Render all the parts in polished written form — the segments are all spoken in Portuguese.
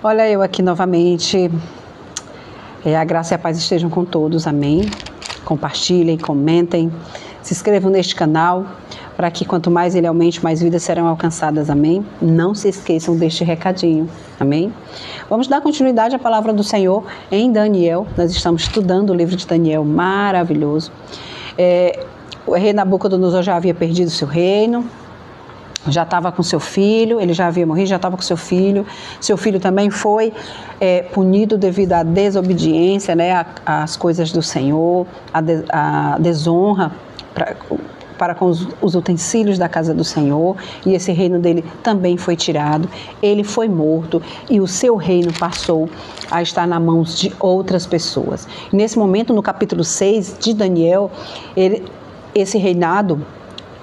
Olha, eu aqui novamente. A graça e a paz estejam com todos, amém? Compartilhem, comentem, se inscrevam neste canal, para que quanto mais ele aumente, mais vidas serão alcançadas, amém? Não se esqueçam deste recadinho, amém? Vamos dar continuidade à palavra do Senhor em Daniel. Nós estamos estudando o livro de Daniel, maravilhoso. O rei Nabucodonosor já havia perdido seu reino, já estava com seu filho, ele já havia morrido, já estava com seu filho também foi punido devido à desobediência, né, às coisas do Senhor, a desonra para com os utensílios da casa do Senhor, e esse reino dele também foi tirado, ele foi morto e o seu reino passou a estar nas mãos de outras pessoas. E nesse momento, no capítulo 6 de Daniel, esse reinado,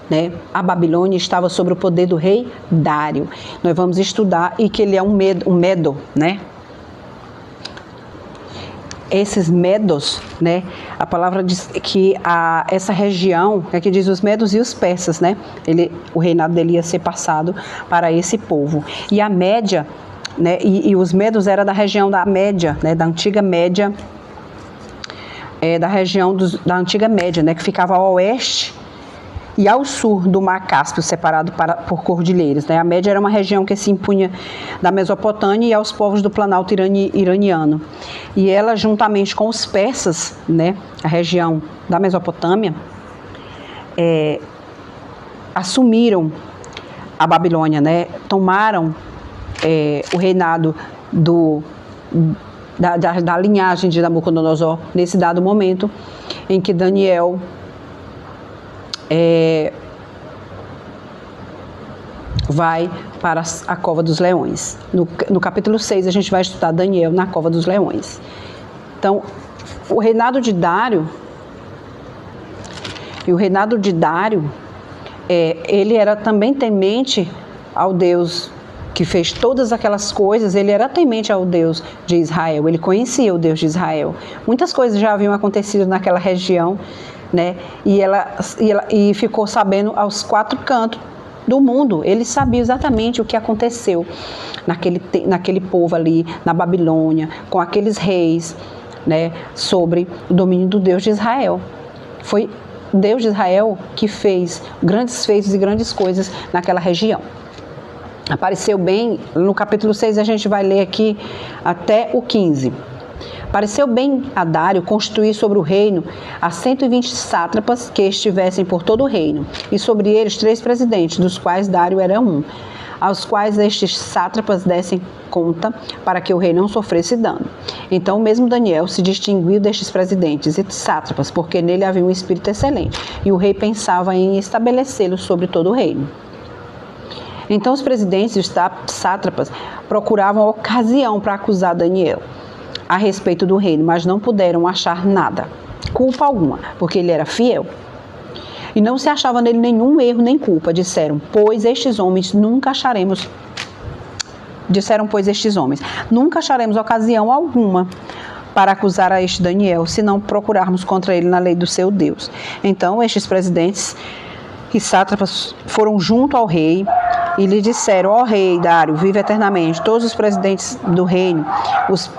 né, a Babilônia estava sob o poder do rei Dário. Nós vamos estudar e que ele é um medo, né? Esses medos, né? A palavra diz que essa região, aqui diz os medos e os persas, né? O reinado dele ia ser passado para esse povo. E a Média, né? E os medos era da região da Média, né? Da antiga Média, da região da antiga Média, né? Que ficava ao oeste e ao sul do Mar Cáspio, separado por cordilheiras, né? A Média era uma região que se impunha da Mesopotâmia e aos povos do Planalto iraniano. E ela, juntamente com os persas, né, a região da Mesopotâmia, assumiram a Babilônia, né? Tomaram o reinado da linhagem de Nabucodonosor nesse dado momento em que Daniel vai para a cova dos leões. No capítulo 6 a gente vai estudar Daniel na cova dos leões. Então, o reinado de Dário, ele era também temente ao Deus que fez todas aquelas coisas. Ele era temente ao Deus de Israel, ele conhecia o Deus de Israel. Muitas coisas já haviam acontecido naquela região, né? E ficou sabendo aos quatro cantos do mundo. Ele sabia exatamente o que aconteceu naquele povo ali, na Babilônia, com aqueles reis, né? Sobre o domínio do Deus de Israel. Foi Deus de Israel que fez grandes feitos e grandes coisas naquela região. Apareceu bem, no capítulo 6 a gente vai ler aqui até o 15. Pareceu bem a Dário constituir sobre o reino a 120 sátrapas que estivessem por todo o reino, e sobre eles 3 presidentes, dos quais Dário era um, aos quais estes sátrapas dessem conta para que o rei não sofresse dano. Então mesmo Daniel se distinguiu destes presidentes e sátrapas, porque nele havia um espírito excelente, e o rei pensava em estabelecê-lo sobre todo o reino. Então os presidentes e os sátrapas procuravam ocasião para acusar Daniel a respeito do reino, mas não puderam achar nada, culpa alguma, porque ele era fiel. E não se achava nele nenhum erro nem culpa. Disseram, pois estes homens nunca acharemos ocasião alguma para acusar a este Daniel, se não procurarmos contra ele na lei do seu Deus. Então estes presidentes e sátrapas foram junto ao rei e lhe disseram, ó rei Dário, vive eternamente. Todos os presidentes do reino, os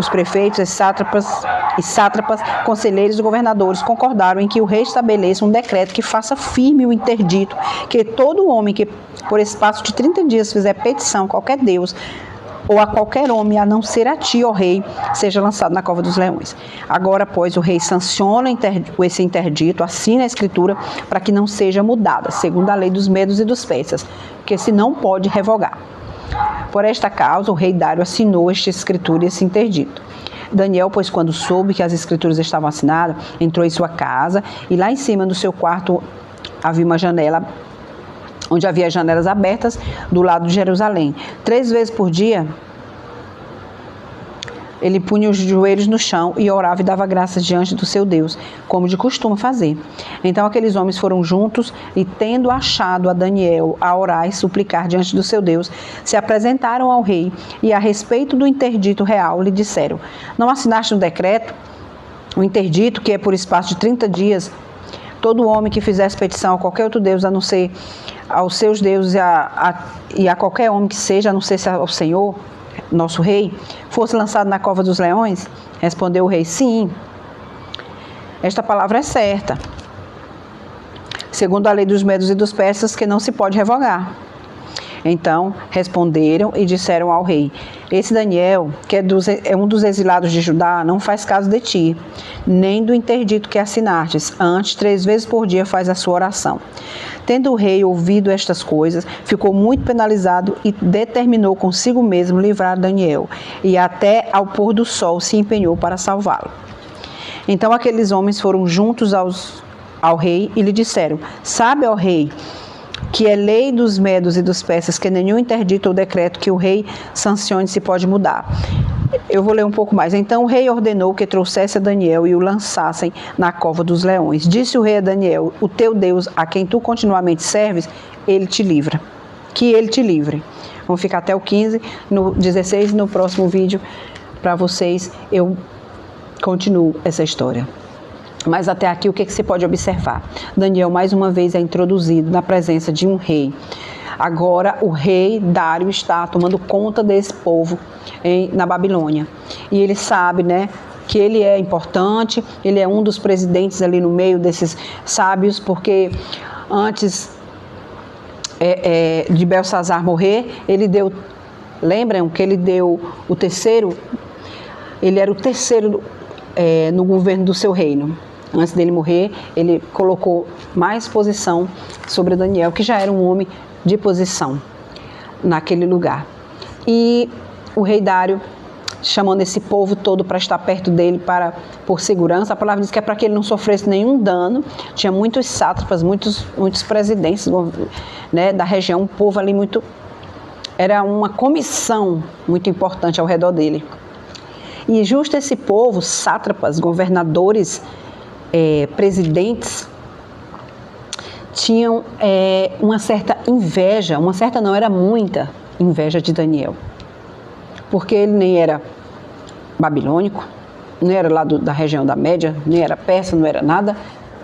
prefeitos, e sátrapas, conselheiros e governadores concordaram em que o rei estabeleça um decreto que faça firme o interdito, que todo homem que por espaço de 30 dias fizer petição a qualquer deus ou a qualquer homem, a não ser a ti, ó rei, seja lançado na cova dos leões. Agora, pois, o rei sanciona esse interdito, assina a escritura para que não seja mudada, segundo a lei dos medos e dos persas, que se não pode revogar. Por esta causa, o rei Dário assinou esta escritura e esse interdito. Daniel, pois, quando soube que as escrituras estavam assinadas, entrou em sua casa e lá em cima do seu quarto havia uma janela, onde havia janelas abertas do lado de Jerusalém. 3 vezes por dia, ele punha os joelhos no chão e orava e dava graças diante do seu Deus, como de costume fazer. Então aqueles homens foram juntos e, tendo achado a Daniel a orar e suplicar diante do seu Deus, se apresentaram ao rei e, a respeito do interdito real, lhe disseram, não assinaste um decreto? O interdito, que é por espaço de 30 dias, todo homem que fizesse petição a qualquer outro Deus, a não ser aos seus deuses e a qualquer homem que seja, a não ser ao Senhor, nosso rei, fosse lançado na cova dos leões? Respondeu o rei, sim. Esta palavra é certa, segundo a lei dos medos e dos persas, que não se pode revogar. Então responderam e disseram ao rei, esse Daniel, que é um dos exilados de Judá, não faz caso de ti, nem do interdito que assinastes, antes 3 vezes por dia faz a sua oração. Tendo o rei ouvido estas coisas, ficou muito penalizado e determinou consigo mesmo livrar Daniel, e até ao pôr do sol se empenhou para salvá-lo. Então aqueles homens foram juntos ao rei e lhe disseram, sabe, ó rei, que é lei dos medos e dos persas que nenhum interdito ou decreto que o rei sancione se pode mudar. Eu vou ler um pouco mais. Então o rei ordenou que trouxesse a Daniel e o lançassem na cova dos leões. Disse o rei a Daniel, o teu Deus, a quem tu continuamente serves, ele te livra. Que ele te livre. Vamos ficar até o 15, no 16, no próximo vídeo, para vocês, eu continuo essa história. Mas até aqui o que você pode observar? Daniel mais uma vez é introduzido na presença de um rei. Agora o rei Dário está tomando conta desse povo na Babilônia. E ele sabe, né, que ele é importante, ele é um dos presidentes ali no meio desses sábios, porque antes de Belsazar morrer, ele deu, lembram que ele deu o terceiro, ele era o terceiro no governo do seu reino. Antes dele morrer, ele colocou mais posição sobre Daniel, que já era um homem de posição naquele lugar. E o rei Dário, chamando esse povo todo para estar perto dele por segurança, a palavra diz que é para que ele não sofresse nenhum dano. Tinha muitos sátrapas, muitos presidentes, né, da região, um povo ali muito... Era uma comissão muito importante ao redor dele. E justo esse povo, sátrapas, governadores, presidentes, tinham uma certa inveja, uma certa não, era muita inveja de Daniel. Porque ele nem era babilônico, não era lá da região da Média, nem era persa, não era nada,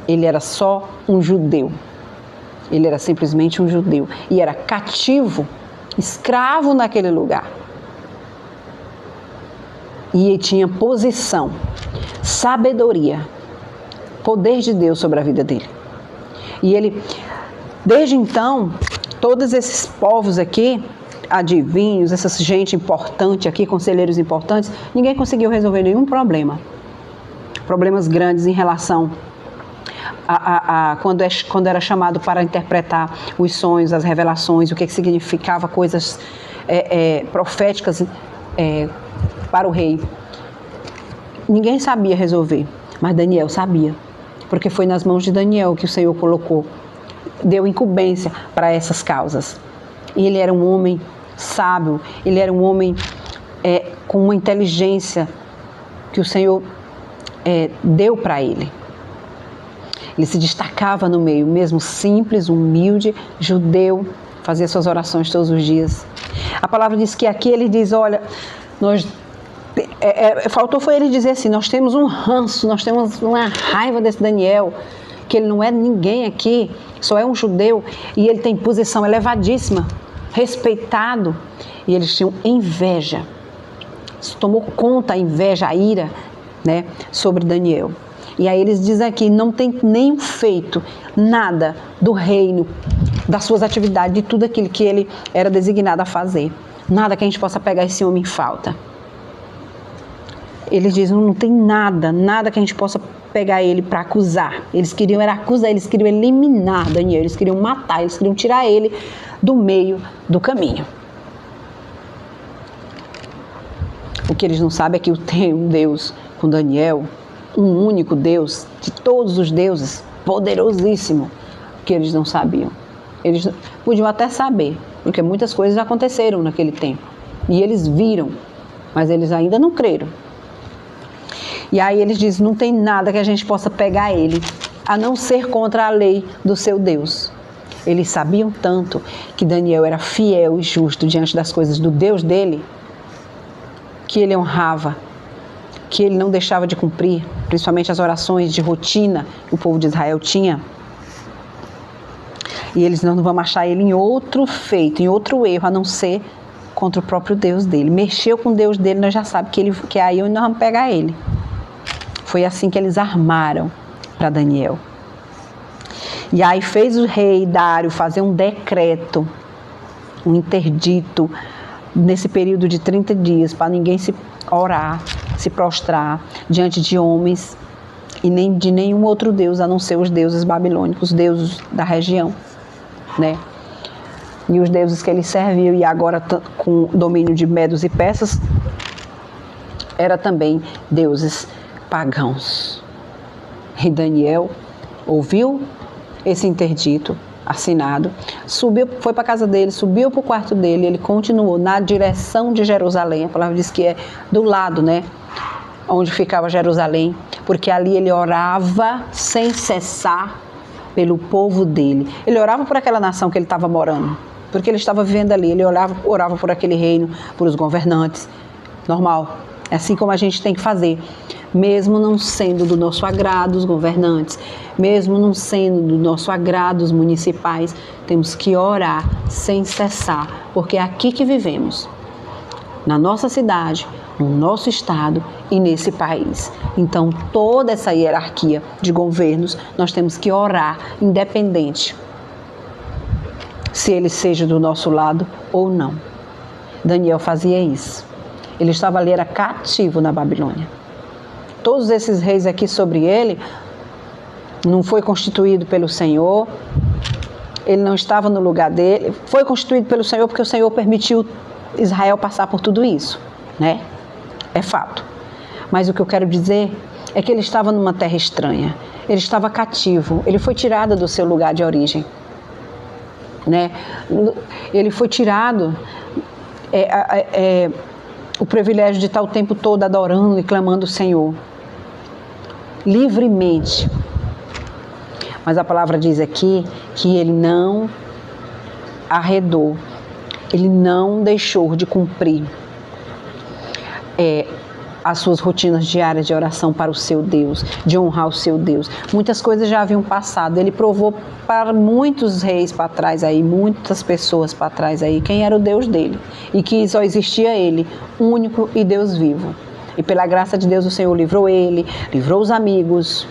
ele era só um judeu. Ele era simplesmente um judeu e era cativo, escravo naquele lugar. E ele tinha posição, sabedoria, poder de Deus sobre a vida dele. E ele, desde então, todos esses povos aqui, adivinhos, essa gente importante aqui, conselheiros importantes, ninguém conseguiu resolver nenhum problema. Problemas grandes em relação quando era chamado para interpretar os sonhos, as revelações, o que significava coisas proféticas para o rei. Ninguém sabia resolver, mas Daniel sabia, porque foi nas mãos de Daniel que o Senhor colocou, deu incumbência para essas causas. E ele era um homem sábio, ele era um homem com uma inteligência que o Senhor deu para ele. Ele se destacava no meio, mesmo simples, humilde, judeu, fazia suas orações todos os dias. A palavra diz que aqui ele diz, olha, faltou foi ele dizer assim, nós temos um ranço, nós temos uma raiva desse Daniel, que ele não é ninguém aqui, só é um judeu, e ele tem posição elevadíssima, respeitado, e eles tinham inveja. Se tomou conta a inveja, a ira, né, sobre Daniel. E aí eles dizem aqui, não tem nem feito nada do reino, das suas atividades, de tudo aquilo que ele era designado a fazer. Nada que a gente possa pegar esse homem em falta. Eles dizem, não tem nada que a gente possa pegar ele para acusar. Eles queriam acusar, eles queriam eliminar Daniel, eles queriam matar, eles queriam tirar ele do meio do caminho. O que eles não sabem é que tem um Deus com Daniel, um único Deus, de todos os deuses, poderosíssimo, que eles não sabiam. Eles podiam até saber, porque muitas coisas aconteceram naquele tempo. E eles viram, mas eles ainda não creram. E aí eles dizem, não tem nada que a gente possa pegar ele, a não ser contra a lei do seu Deus. Eles sabiam tanto que Daniel era fiel e justo diante das coisas do Deus dele, que ele honrava, que ele não deixava de cumprir, principalmente as orações de rotina que o povo de Israel tinha. E eles não vão achar ele em outro feito, em outro erro, a não ser contra o próprio Deus dele. Mexeu com o Deus dele, nós já sabemos que é aí onde nós vamos pegar ele. Foi assim que eles armaram para Daniel. E aí fez o rei Dário fazer um decreto, um interdito, nesse período de 30 dias, para ninguém se orar, se prostrar diante de homens e nem de nenhum outro deus, a não ser os deuses babilônicos, os deuses da região, né? E os deuses que ele serviu, e agora com domínio de medos e persas, era também deuses pagãos. E Daniel ouviu esse interdito assinado, subiu, foi para a casa dele, subiu para o quarto dele, ele continuou na direção de Jerusalém. A palavra diz que é do lado, né, onde ficava Jerusalém, porque ali ele orava sem cessar pelo povo dele. Ele orava por aquela nação que ele estava morando, porque ele estava vivendo ali. Ele orava por aquele reino, por os governantes. Normal. É assim como a gente tem que fazer. Mesmo não sendo do nosso agrado os governantes, mesmo não sendo do nosso agrado os municipais, temos que orar sem cessar, porque é aqui que vivemos, na nossa cidade, no nosso estado e nesse país. Então, toda essa hierarquia de governos, nós temos que orar, independente se ele seja do nosso lado ou não. Daniel fazia isso. Ele estava ali, era cativo na Babilônia. Todos esses reis aqui sobre ele, não foi constituído pelo Senhor, ele não estava no lugar dele, foi constituído pelo Senhor porque o Senhor permitiu Israel passar por tudo isso, né? É fato. Mas o que eu quero dizer é que ele estava numa terra estranha, ele estava cativo, ele foi tirado do seu lugar de origem, né? Ele foi tirado o privilégio de estar o tempo todo adorando e clamando o Senhor, livremente. Mas a palavra diz aqui que ele não arredou, ele não deixou de cumprir as suas rotinas diárias de oração para o seu Deus, de honrar o seu Deus. Muitas coisas já haviam passado, ele provou para muitos reis para trás aí, muitas pessoas para trás aí, quem era o Deus dele, e que só existia ele, único e Deus vivo. E pela graça de Deus o Senhor livrou ele, livrou os amigos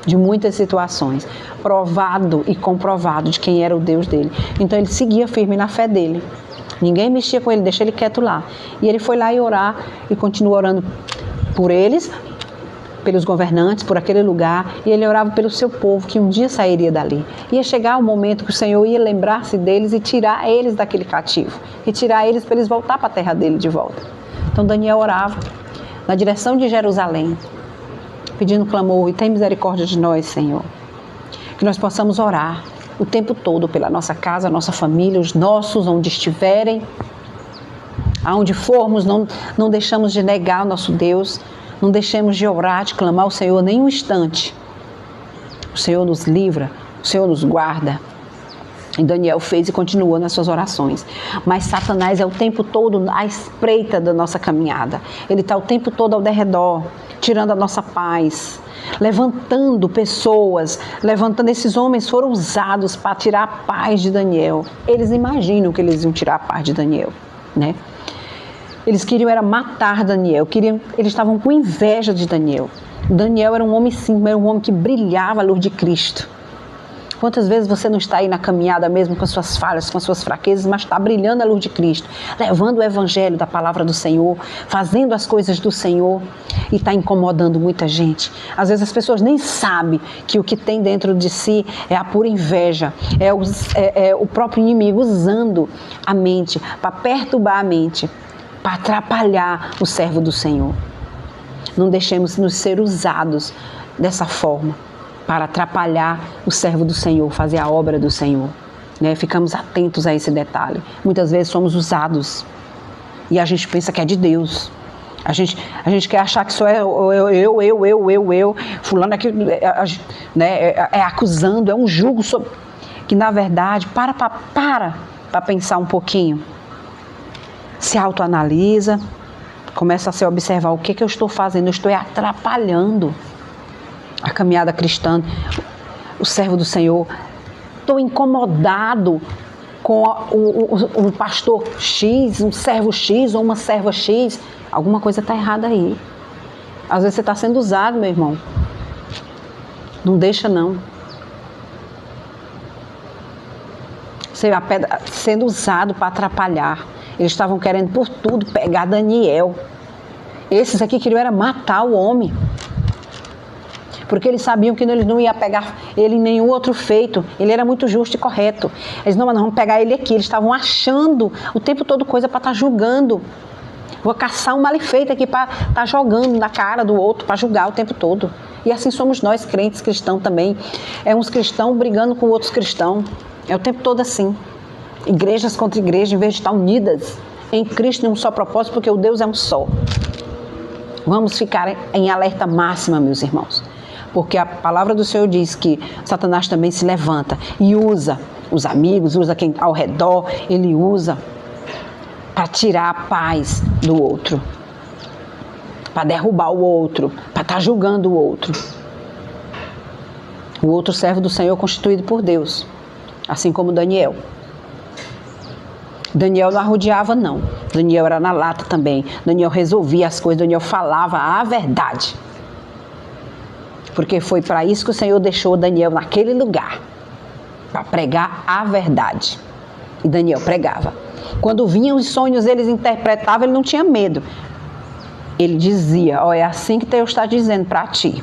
de muitas situações, provado e comprovado de quem era o Deus dele. Então ele seguia firme na fé dele. Ninguém mexia com ele, deixa ele quieto lá. E ele foi lá e orar e continuou orando por eles, pelos governantes, por aquele lugar. E ele orava pelo seu povo, que um dia sairia dali. Ia chegar um momento que o Senhor ia lembrar-se deles e tirar eles daquele cativo. E tirar eles para eles voltar para a terra dele de volta. Então Daniel orava na direção de Jerusalém, pedindo clamor: e tem misericórdia de nós, Senhor. Que nós possamos orar o tempo todo pela nossa casa, nossa família, os nossos, onde estiverem, aonde formos, não deixamos de negar o nosso Deus, não deixemos de orar, de clamar ao Senhor nem um instante. O Senhor nos livra, o Senhor nos guarda. E Daniel fez e continuou nas suas orações. Mas Satanás é o tempo todo à espreita da nossa caminhada. Ele está o tempo todo ao derredor, tirando a nossa paz, levantando pessoas, esses homens foram usados para tirar a paz de Daniel. Eles imaginam que eles iam tirar a paz de Daniel, né? Eles queriam era matar Daniel, eles estavam com inveja de Daniel. Daniel era um homem simples, era um homem que brilhava a luz de Cristo. Quantas vezes você não está aí na caminhada mesmo com as suas falhas, com as suas fraquezas, mas está brilhando a luz de Cristo, levando o evangelho da palavra do Senhor, fazendo as coisas do Senhor e está incomodando muita gente. Às vezes as pessoas nem sabem que o que tem dentro de si é a pura inveja, é o próprio inimigo usando a mente para perturbar a mente, para atrapalhar o servo do Senhor. Não deixemos nos ser usados dessa forma, para atrapalhar o servo do Senhor, fazer a obra do Senhor, né? Ficamos atentos a esse detalhe. Muitas vezes somos usados e a gente pensa que é de Deus. A gente quer achar que só é eu, fulano aqui, né? É acusando, é um jugo sobre... que na verdade, para pensar um pouquinho, se autoanalisa, começa a se observar o que eu estou fazendo, eu estou atrapalhando a caminhada cristã, o servo do Senhor. Estou incomodado com um pastor X, um servo X ou uma serva X, alguma coisa está errada aí. Às vezes você está sendo usado, meu irmão. Não deixa, não. Você está sendo usado para atrapalhar. Eles estavam querendo por tudo pegar Daniel. Esses aqui queriam era matar o homem. Porque eles sabiam que eles não iam pegar ele em nenhum outro feito. Ele era muito justo e correto. Eles não, mas nós vamos pegar ele aqui. Eles estavam achando o tempo todo coisa para estar julgando. Vou caçar um malefeito aqui para estar jogando na cara do outro, para julgar o tempo todo. E assim somos nós, crentes cristãos também. É uns cristãos brigando com outros cristãos. É o tempo todo assim. Igrejas contra igrejas, em vez de estar unidas em Cristo, em um só propósito, porque o Deus é um só. Vamos ficar em alerta máxima, meus irmãos. Porque a palavra do Senhor diz que Satanás também se levanta e usa os amigos, usa quem ao redor, ele usa para tirar a paz do outro, para derrubar o outro, para estar julgando o outro. O outro servo do Senhor constituído por Deus, assim como Daniel. Daniel não arrodeava, não. Daniel era na lata também. Daniel resolvia as coisas, Daniel falava a verdade. Porque foi para isso que o Senhor deixou Daniel naquele lugar, para pregar a verdade. E Daniel pregava. Quando vinham os sonhos, eles interpretavam, ele não tinha medo. Ele dizia, ó, é assim que Deus está dizendo para ti.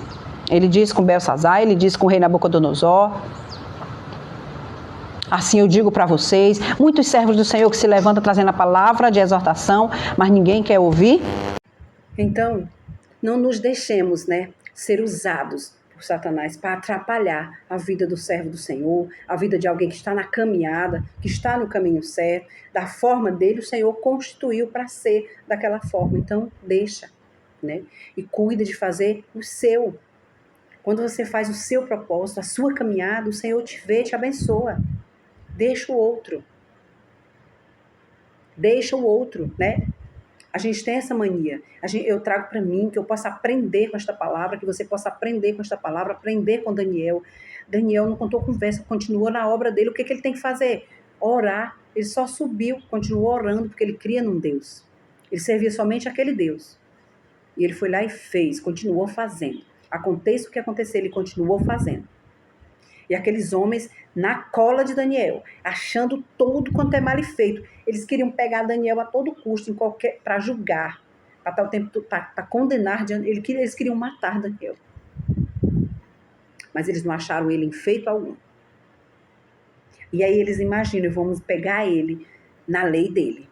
Ele disse com Belsazar, ele disse com o rei Nabucodonosor. Assim eu digo para vocês, muitos servos do Senhor que se levantam trazendo a palavra de exortação, mas ninguém quer ouvir. Então, não nos deixemos, ser usados por Satanás para atrapalhar a vida do servo do Senhor, a vida de alguém que está na caminhada, que está no caminho certo, da forma dele, o Senhor constituiu para ser daquela forma. Então, deixa, e cuida de fazer o seu. Quando você faz o seu propósito, a sua caminhada, o Senhor te vê, te abençoa. Deixa o outro. Deixa o outro, A gente tem essa mania. Eu trago para mim que eu possa aprender com esta palavra, que você possa aprender com esta palavra, aprender com Daniel. Daniel não contou conversa, continuou na obra dele. O que ele tem que fazer? Orar. Ele só subiu, continuou orando, porque ele cria num Deus. Ele servia somente aquele Deus. E ele foi lá e fez, continuou fazendo. Aconteça o que acontecer, ele continuou fazendo. E aqueles homens na cola de Daniel, achando tudo quanto é mal feito. Eles queriam pegar Daniel a todo custo, para julgar, para condenar. Eles queriam matar Daniel. Mas eles não acharam ele em feito algum. E aí eles imaginam, vamos pegar ele na lei dele.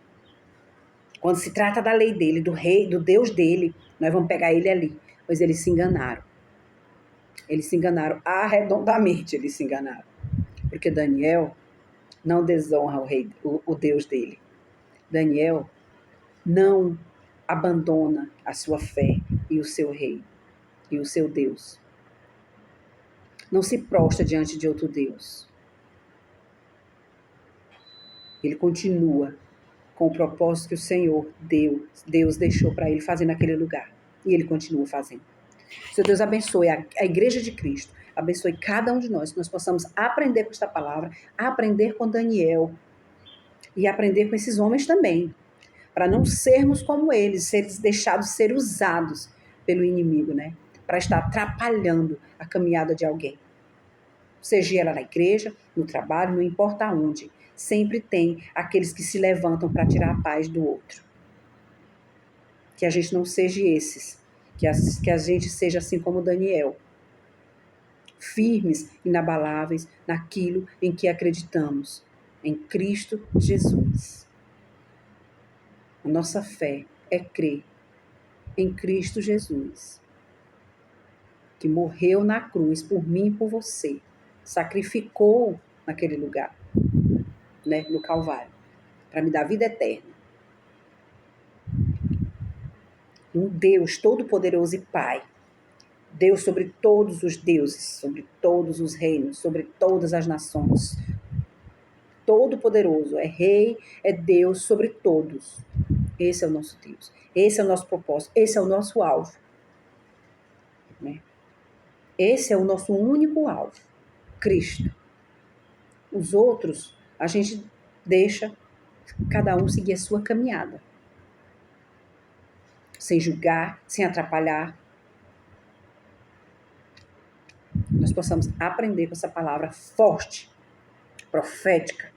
Quando se trata da lei dele, do rei, do Deus dele, nós vamos pegar ele ali. Pois eles se enganaram. Eles se enganaram, arredondamente eles se enganaram. Porque Daniel não desonra o Deus dele. Daniel não abandona a sua fé e o seu rei e o seu Deus. Não se prostra diante de outro Deus. Ele continua com o propósito que o Senhor Deus deixou para ele fazer naquele lugar. E ele continua fazendo. Seu Deus abençoe a Igreja de Cristo, abençoe cada um de nós, que nós possamos aprender com esta palavra, aprender com Daniel e aprender com esses homens também, para não sermos como eles, deixados ser usados pelo inimigo, para estar atrapalhando a caminhada de alguém. Seja ela na igreja, no trabalho, não importa onde, sempre tem aqueles que se levantam para tirar a paz do outro. Que a gente não seja esses. Que a gente seja assim como Daniel, firmes, inabaláveis naquilo em que acreditamos, em Cristo Jesus. A nossa fé é crer em Cristo Jesus, que morreu na cruz por mim e por você, sacrificou naquele lugar, no Calvário, para me dar vida eterna. Um Deus todo-poderoso e Pai, Deus sobre todos os deuses, sobre todos os reinos, sobre todas as nações. Todo-poderoso, é Rei, é Deus sobre todos. Esse é o nosso Deus, esse é o nosso propósito, esse é o nosso alvo. Esse é o nosso único alvo, Cristo. Os outros, a gente deixa cada um seguir a sua caminhada, sem julgar, sem atrapalhar. Nós possamos aprender com essa palavra forte, profética.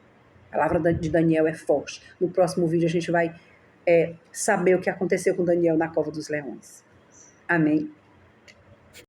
A palavra de Daniel é forte. No próximo vídeo a gente vai saber o que aconteceu com Daniel na cova dos leões. Amém.